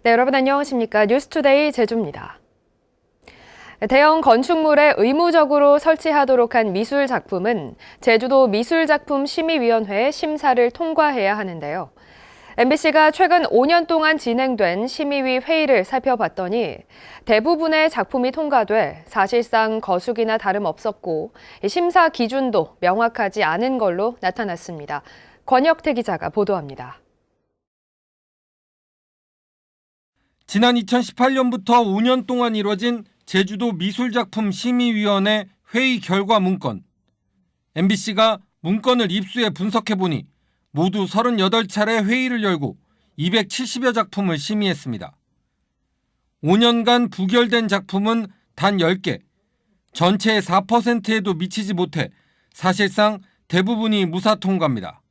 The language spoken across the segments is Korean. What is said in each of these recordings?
네, 여러분 안녕하십니까? 뉴스투데이 제주입니다. 대형 건축물에 의무적으로 설치하도록 한 미술 작품은 제주도 미술작품심의위원회의 심사를 통과해야 하는데요. MBC가 최근 5년 동안 진행된 심의위 회의를 살펴봤더니 대부분의 작품이 통과돼 사실상 거수기나 다름없었고 심사 기준도 명확하지 않은 걸로 나타났습니다. 권혁태 기자가 보도합니다. 지난 2018년부터 5년 동안 이뤄진 제주도 미술작품 심의위원회 회의 결과 문건. MBC가 문건을 입수해 분석해보니 모두 38차례 회의를 열고 270여 작품을 심의했습니다. 5년간 부결된 작품은 단 10개, 전체의 4%에도 미치지 못해 사실상 대부분이 무사 통과입니다.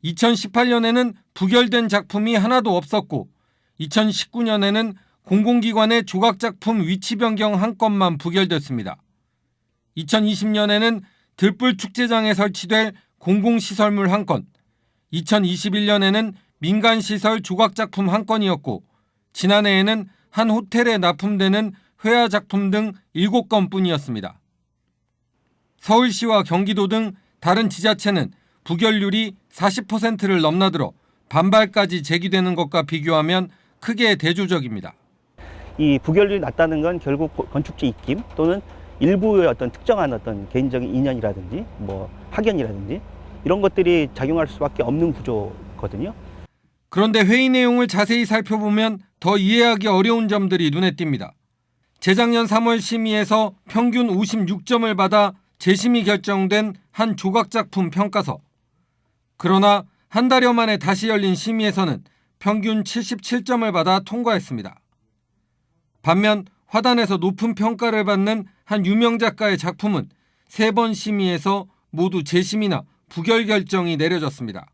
2018년에는 부결된 작품이 하나도 없었고 2019년에는 공공기관의 조각작품 위치 변경 한 건만 부결됐습니다. 2020년에는 들불 축제장에 설치될 공공시설물 한 건, 2021년에는 민간시설 조각작품 한 건이었고 지난해에는 한 호텔에 납품되는 회화작품 등 7건뿐이었습니다. 서울시와 경기도 등 다른 지자체는 부결률이 40%를 넘나들어 반발까지 제기되는 것과 비교하면 크게 대조적입니다. 이 부결률이 낮다는 건 결국 건축지 입김 또는 일부의 어떤 특정한 어떤 개인적인 인연이라든지 학연이라든지 이런 것들이 작용할 수밖에 없는 구조거든요. 그런데 회의 내용을 자세히 살펴보면 더 이해하기 어려운 점들이 눈에 띕니다. 재작년 3월 심의에서 평균 56점을 받아 재심의 결정된 한 조각작품 평가서. 그러나 한 달여 만에 다시 열린 심의에서는 평균 77점을 받아 통과했습니다. 반면 화단에서 높은 평가를 받는 한 유명 작가의 작품은 3번 심의에서 모두 재심이나 부결 결정이 내려졌습니다.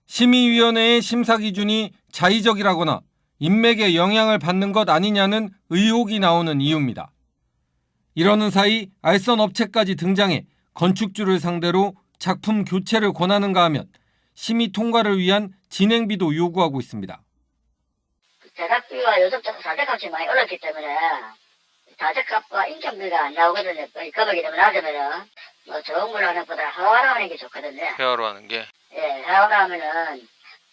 심의위원회의 심사 기준이 자의적이라거나 인맥에 영향을 받는 것 아니냐는 의혹이 나오는 이유입니다. 이러는 사이 알선 업체까지 등장해 건축주를 상대로 작품 교체를 권하는가 하면 심의 통과를 위한 진행비도 요구하고 있습니다. 제작비와 요즘처럼 자재값이 많이 올랐기 때문에 자재값과 인건비가 안 나오거든요. 금액이 너무 낮으면은 좋은 걸로 하는 것보다 하와로 하는 게 좋거든요. 회화로 하는 게? 예, 하와로 하면은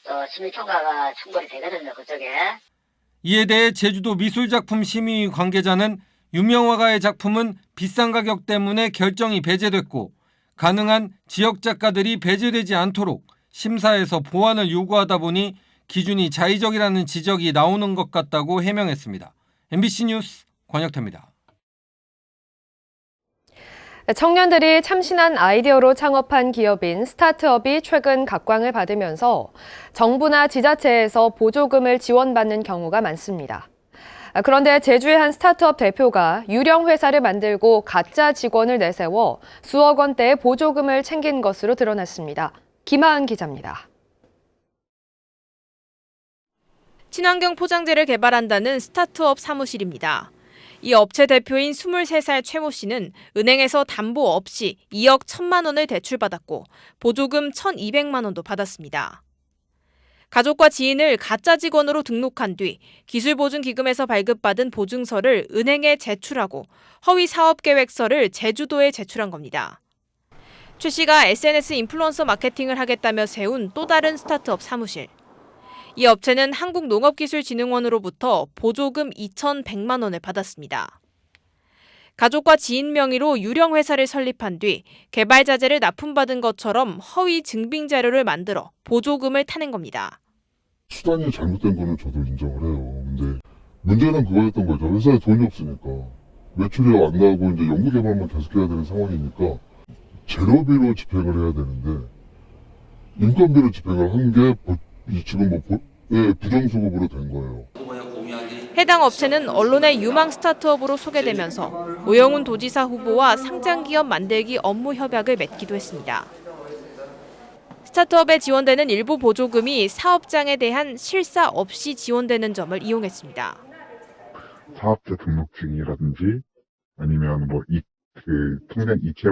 또 심의 통과가 충분히 되거든요, 그쪽에. 이에 대해 제주도 미술작품 심의위 관계자는 유명 화가의 작품은 비싼 가격 때문에 결정이 배제됐고 가능한 지역 작가들이 배제되지 않도록 심사에서 보완을 요구하다 보니 기준이 자의적이라는 지적이 나오는 것 같다고 해명했습니다. MBC 뉴스 권혁태입니다. 청년들이 참신한 아이디어로 창업한 기업인 스타트업이 최근 각광을 받으면서 정부나 지자체에서 보조금을 지원받는 경우가 많습니다. 그런데 제주의 한 스타트업 대표가 유령 회사를 만들고 가짜 직원을 내세워 수억 원대의 보조금을 챙긴 것으로 드러났습니다. 김하은 기자입니다. 친환경 포장재를 개발한다는 스타트업 사무실입니다. 이 업체 대표인 23살 최모 씨는 은행에서 담보 없이 2억 1천만 원을 대출받았고 보조금 1,200만 원도 받았습니다. 가족과 지인을 가짜 직원으로 등록한 뒤 기술보증기금에서 발급받은 보증서를 은행에 제출하고 허위 사업계획서를 제주도에 제출한 겁니다. 최 씨가 SNS 인플루언서 마케팅을 하겠다며 세운 또 다른 스타트업 사무실. 이 업체는 한국농업기술진흥원으로부터 보조금 2,100만 원을 받았습니다. 가족과 지인 명의로 유령 회사를 설립한 뒤 개발 자재를 납품받은 것처럼 허위 증빙 자료를 만들어 보조금을 타낸 겁니다. 수단이 잘못된 거는 저도 인정을 해요. 근데 문제는 그거였던 거죠. 회사에 돈이 없으니까 매출이 안 나오고 이제 연구 개발만 계속해야 되는 상황이니까 재료비로 집행을 해야 되는데 인건비로 집행을 한 게 지금 부정수급으로 된 거예요. 해당 업체는 언론의 유망 스타트업으로 소개되면서 오영훈 도지사 후보와 상장기업 만들기 업무 협약을 맺기도 했습니다. 스타트업에 지원되는 일부 보조금이 사업장에 대한 실사 없이 지원되는 점을 이용했습니다. 사업자 등록증이라든지 아니면 통장 이체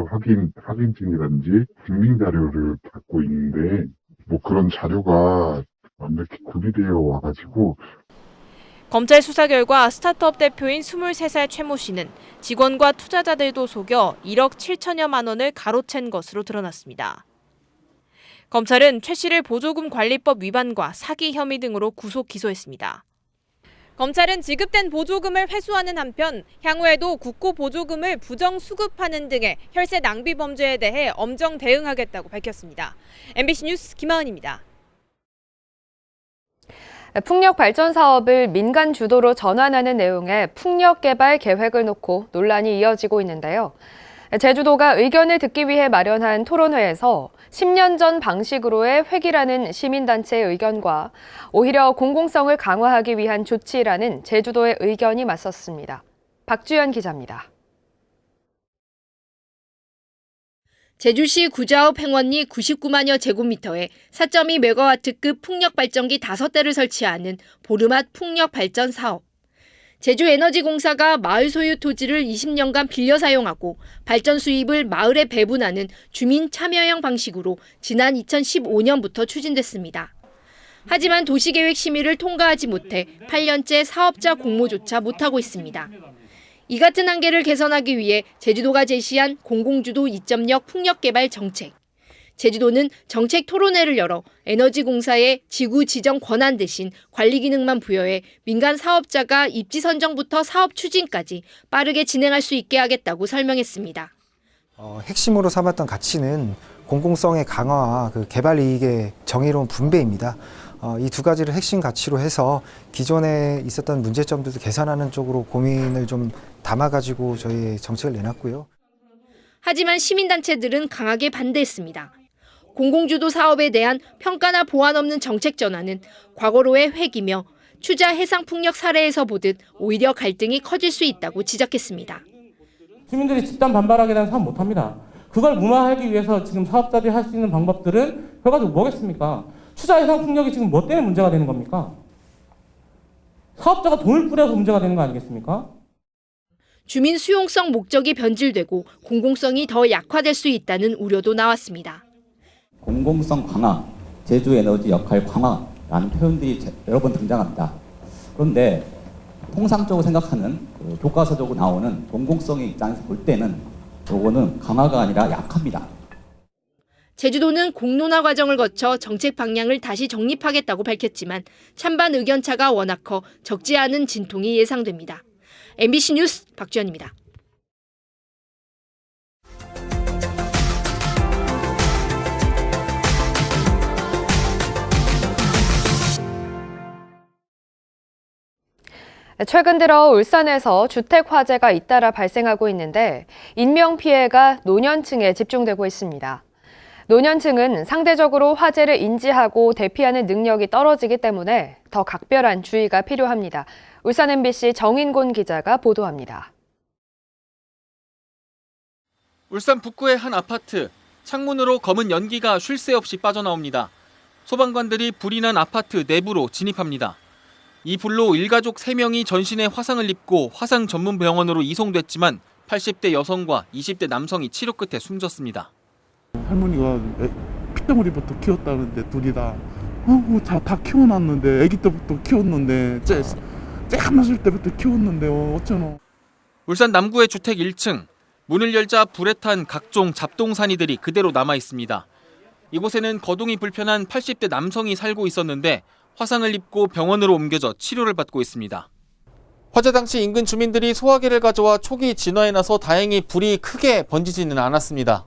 확인증이라든지 증빙 자료를 받고 있는데 그런 자료가 완전 고립되어 와가지고 검찰 수사 결과 스타트업 대표인 23살 최모 씨는 직원과 투자자들도 속여 1억 7천여만 원을 가로챈 것으로 드러났습니다. 검찰은 최 씨를 보조금 관리법 위반과 사기 혐의 등으로 구속 기소했습니다. 검찰은 지급된 보조금을 회수하는 한편 향후에도 국고 보조금을 부정 수급하는 등의 혈세 낭비 범죄에 대해 엄정 대응하겠다고 밝혔습니다. MBC 뉴스 김하은입니다. 풍력 발전 사업을 민간 주도로 전환하는 내용의 풍력 개발 계획을 놓고 논란이 이어지고 있는데요. 제주도가 의견을 듣기 위해 마련한 토론회에서 10년 전 방식으로의 회기라는 시민단체의 의견과 오히려 공공성을 강화하기 위한 조치라는 제주도의 의견이 맞섰습니다. 박주연 기자입니다. 제주시 구자읍 횡원리 99만여 제곱미터에 4.2메가와트급 풍력발전기 5대를 설치하는 보르맛 풍력발전 사업. 제주에너지공사가 마을 소유 토지를 20년간 빌려 사용하고 발전 수입을 마을에 배분하는 주민 참여형 방식으로 지난 2015년부터 추진됐습니다. 하지만 도시계획 심의를 통과하지 못해 8년째 사업자 공모조차 못하고 있습니다. 이 같은 한계를 개선하기 위해 제주도가 제시한 공공주도 2.0 풍력개발 정책. 제주도는 정책 토론회를 열어 에너지공사의 지구 지정 권한 대신 관리 기능만 부여해 민간 사업자가 입지 선정부터 사업 추진까지 빠르게 진행할 수 있게 하겠다고 설명했습니다. 핵심으로 삼았던 가치는 공공성의 강화와 개발 이익의 정의로운 분배입니다. 이 두 가지를 핵심 가치로 해서 기존에 있었던 문제점들도 개선하는 쪽으로 고민을 좀 담아가지고 저희 정책을 내놨고요. 하지만 시민단체들은 강하게 반대했습니다. 공공주도 사업에 대한 평가나 보완 없는 정책 전환은 과거로의 회기며 추자 해상풍력 사례에서 보듯 오히려 갈등이 커질 수 있다고 지적했습니다. 주민들이 집단 반발하게 되면 사업 못합니다. 그걸 무마하기 위해서 지금 사업자들이 할 수 있는 방법들은 결과적으로 뭐겠습니까? 추자 해상풍력이 지금 뭐 때문에 문제가 되는 겁니까? 사업자가 돈을 뿌려서 문제가 되는 거 아니겠습니까? 주민 수용성 목적이 변질되고 공공성이 더 약화될 수 있다는 우려도 나왔습니다. 공공성 강화, 제주 에너지 역할 강화라는 표현들이 여러 번 등장합니다. 그런데 통상적으로 생각하는 교과서적으로 나오는 공공성의 입장에서 볼 때는 요거는 강화가 아니라 약합니다. 제주도는 공론화 과정을 거쳐 정책 방향을 다시 정립하겠다고 밝혔지만 찬반 의견차가 워낙 커 적지 않은 진통이 예상됩니다. MBC 뉴스 박주연입니다. 최근 들어 울산에서 주택 화재가 잇따라 발생하고 있는데 인명피해가 노년층에 집중되고 있습니다. 노년층은 상대적으로 화재를 인지하고 대피하는 능력이 떨어지기 때문에 더 각별한 주의가 필요합니다. 울산 MBC 정인곤 기자가 보도합니다. 울산 북구의 한 아파트, 창문으로 검은 연기가 쉴 새 없이 빠져나옵니다. 소방관들이 불이 난 아파트 내부로 진입합니다. 이 불로 일가족 3명이 전신에 화상을 입고 화상 전문 병원으로 이송됐지만 80대 여성과 20대 남성이 치료 끝에 숨졌습니다. 할머니가 피덩어리부터 키웠다는데 둘이 다 키워놨는데 아기 때부터 키웠는데 쬐까맣을 때부터 키웠는데 어쩌노. 울산 남구의 주택 1층. 문을 열자 불에 탄 각종 잡동사니들이 그대로 남아 있습니다. 이곳에는 거동이 불편한 80대 남성이 살고 있었는데 화상을 입고 병원으로 옮겨져 치료를 받고 있습니다. 화재 당시 인근 주민들이 소화기를 가져와 초기 진화에 나서 다행히 불이 크게 번지지는 않았습니다.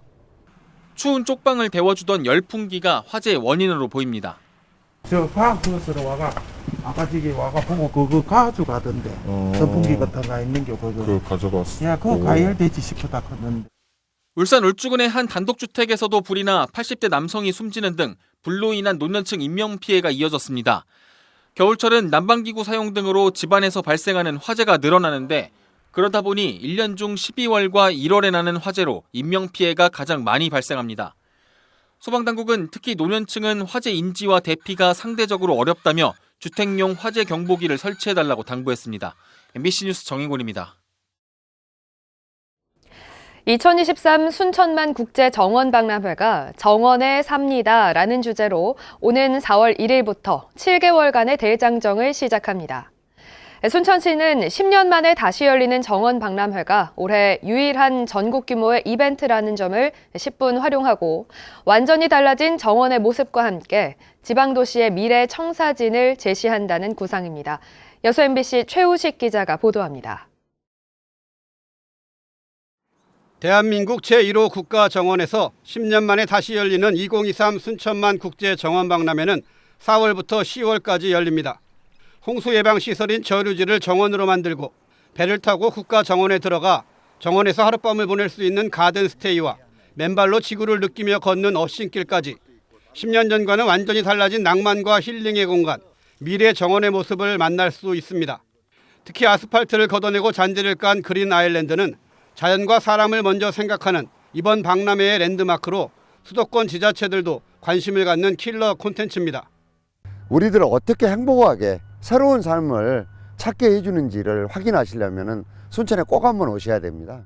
추운 쪽방을 데워주던 열풍기가 화재의 원인으로 보입니다. 저 과학부서로 아까 저기 보고 그거 가져가던데 선풍기 같은 거 있는 게 그거 가져갔어. 야 그거 가열되지 싶다 그러는데. 울산 울주군의 한 단독주택에서도 불이 나 80대 남성이 숨지는 등 불로 인한 노년층 인명피해가 이어졌습니다. 겨울철은 난방기구 사용 등으로 집안에서 발생하는 화재가 늘어나는데 그러다 보니 1년 중 12월과 1월에 나는 화재로 인명피해가 가장 많이 발생합니다. 소방당국은 특히 노년층은 화재 인지와 대피가 상대적으로 어렵다며 주택용 화재 경보기를 설치해달라고 당부했습니다. MBC 뉴스 정인곤입니다. 2023 순천만 국제정원박람회가 정원에 삽니다라는 주제로 오는 4월 1일부터 7개월간의 대장정을 시작합니다. 순천시는 10년 만에 다시 열리는 정원박람회가 올해 유일한 전국 규모의 이벤트라는 점을 10분 활용하고 완전히 달라진 정원의 모습과 함께 지방도시의 미래 청사진을 제시한다는 구상입니다. 여수 MBC 최우식 기자가 보도합니다. 대한민국 제1호 국가정원에서 10년 만에 다시 열리는 2023 순천만 국제정원박람회는 4월부터 10월까지 열립니다. 홍수 예방 시설인 저류지를 정원으로 만들고 배를 타고 국가정원에 들어가 정원에서 하룻밤을 보낼 수 있는 가든스테이와 맨발로 지구를 느끼며 걷는 어싱길까지 10년 전과는 완전히 달라진 낭만과 힐링의 공간, 미래 정원의 모습을 만날 수 있습니다. 특히 아스팔트를 걷어내고 잔디를 깐 그린 아일랜드는 자연과 사람을 먼저 생각하는 이번 박람회의 랜드마크로 수도권 지자체들도 관심을 갖는 킬러 콘텐츠입니다. 우리들을 어떻게 행복하게 새로운 삶을 찾게 해주는지를 확인하시려면 순천에 꼭 한번 오셔야 됩니다.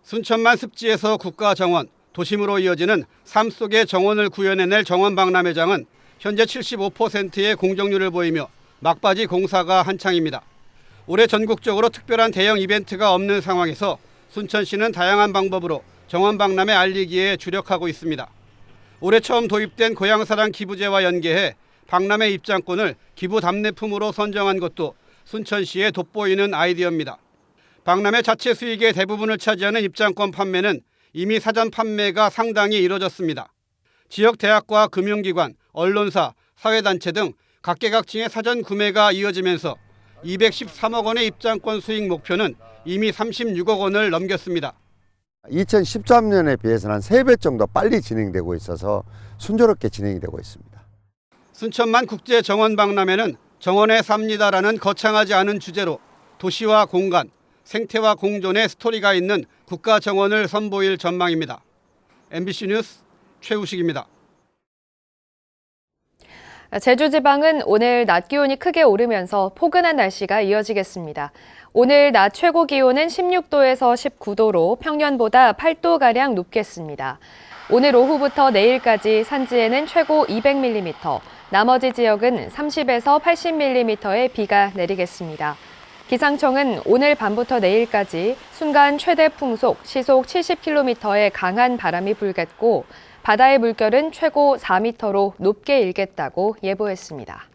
순천만 습지에서 국가정원, 도심으로 이어지는 삶 속의 정원을 구현해낼 정원박람회장은 현재 75%의 공정률을 보이며 막바지 공사가 한창입니다. 올해 전국적으로 특별한 대형 이벤트가 없는 상황에서 순천시는 다양한 방법으로 정원박람회 알리기에 주력하고 있습니다. 올해 처음 도입된 고향사랑 기부제와 연계해 박람회 입장권을 기부 답례품으로 선정한 것도 순천시의 돋보이는 아이디어입니다. 박람회 자체 수익의 대부분을 차지하는 입장권 판매는 이미 사전 판매가 상당히 이뤄졌습니다. 지역 대학과 금융기관, 언론사, 사회단체 등 각계각층의 사전 구매가 이어지면서 213억 원의 입장권 수익 목표는 이미 36억 원을 넘겼습니다. 2013년에 비해서는 한 3배 정도 빨리 진행되고 있어서 순조롭게 진행이 되고 있습니다. 순천만 국제정원박람회는 정원에 삽니다라는 거창하지 않은 주제로 도시와 공간, 생태와 공존의 스토리가 있는 국가정원을 선보일 전망입니다. MBC 뉴스 최우식입니다. 제주지방은 오늘 낮 기온이 크게 오르면서 포근한 날씨가 이어지겠습니다. 오늘 낮 최고 기온은 16도에서 19도로 평년보다 8도가량 높겠습니다. 오늘 오후부터 내일까지 산지에는 최고 200mm, 나머지 지역은 30에서 80mm의 비가 내리겠습니다. 기상청은 오늘 밤부터 내일까지 순간 최대 풍속, 시속 70km의 강한 바람이 불겠고 바다의 물결은 최고 4m로 높게 일겠다고 예보했습니다.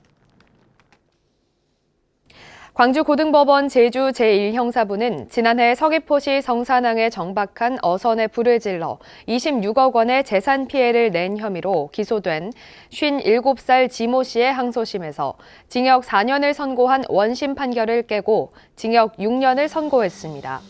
광주고등법원 제주 제1형사부는 지난해 서귀포시 성산항에 정박한 어선에 불을 질러 26억 원의 재산 피해를 낸 혐의로 기소된 57살 지모 씨의 항소심에서 징역 4년을 선고한 원심 판결을 깨고 징역 6년을 선고했습니다.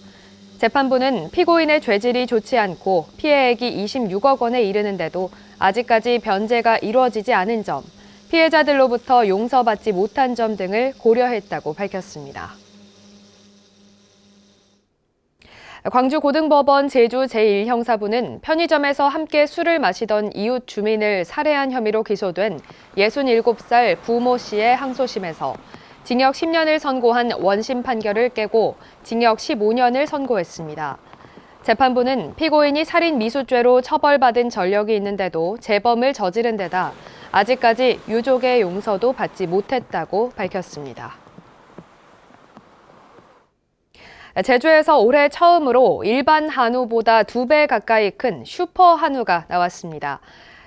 재판부는 피고인의 죄질이 좋지 않고 피해액이 26억 원에 이르는데도 아직까지 변제가 이루어지지 않은 점, 피해자들로부터 용서받지 못한 점 등을 고려했다고 밝혔습니다. 광주고등법원 제주 제1형사부는 편의점에서 함께 술을 마시던 이웃 주민을 살해한 혐의로 기소된 67살 부모 씨의 항소심에서 징역 10년을 선고한 원심 판결을 깨고 징역 15년을 선고했습니다. 재판부는 피고인이 살인 미수죄로 처벌받은 전력이 있는데도 재범을 저지른 데다 아직까지 유족의 용서도 받지 못했다고 밝혔습니다. 제주에서 올해 처음으로 일반 한우보다 2배 가까이 큰 슈퍼 한우가 나왔습니다.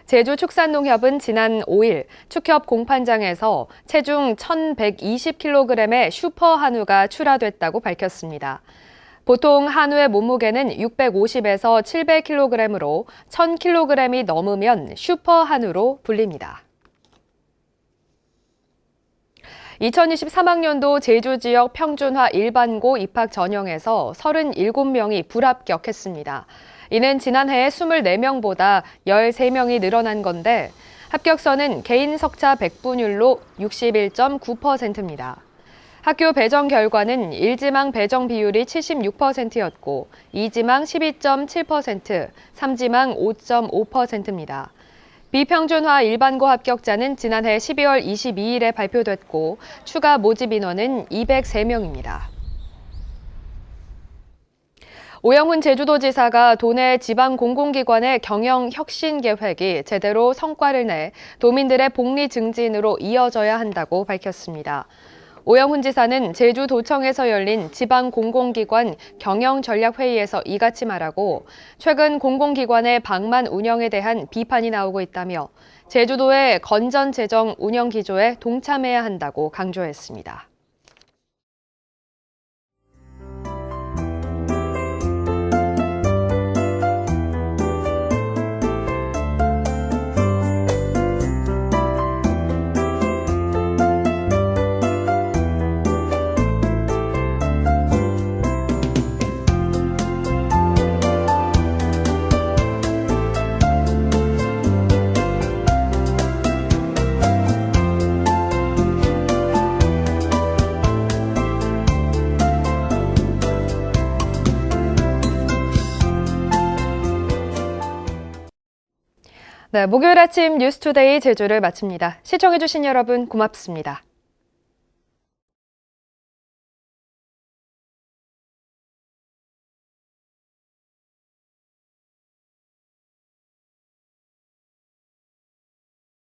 제주축산농협은 지난 5일 축협 공판장에서 체중 1,120kg의 슈퍼 한우가 출하됐다고 밝혔습니다. 보통 한우의 몸무게는 650에서 700kg으로 1,000kg이 넘으면 슈퍼 한우로 불립니다. 2023학년도 제주 지역 평준화 일반고 입학 전형에서 37명이 불합격했습니다. 이는 지난해 24명보다 13명이 늘어난 건데 합격선은 개인 석차 백분율로 61.9%입니다. 학교 배정 결과는 1지망 배정 비율이 76%였고 2지망 12.7%, 3지망 5.5%입니다. 비평준화 일반고 합격자는 지난해 12월 22일에 발표됐고 추가 모집 인원은 203명입니다. 오영훈 제주도지사가 도내 지방 공공기관의 경영 혁신 계획이 제대로 성과를 내 도민들의 복리 증진으로 이어져야 한다고 밝혔습니다. 오영훈 지사는 제주도청에서 열린 지방 공공기관 경영 전략 회의에서 이같이 말하고 최근 공공기관의 방만 운영에 대한 비판이 나오고 있다며 제주도의 건전 재정 운영 기조에 동참해야 한다고 강조했습니다. 네, 목요일 아침 뉴스투데이 제주를 마칩니다. 시청해주신 여러분 고맙습니다.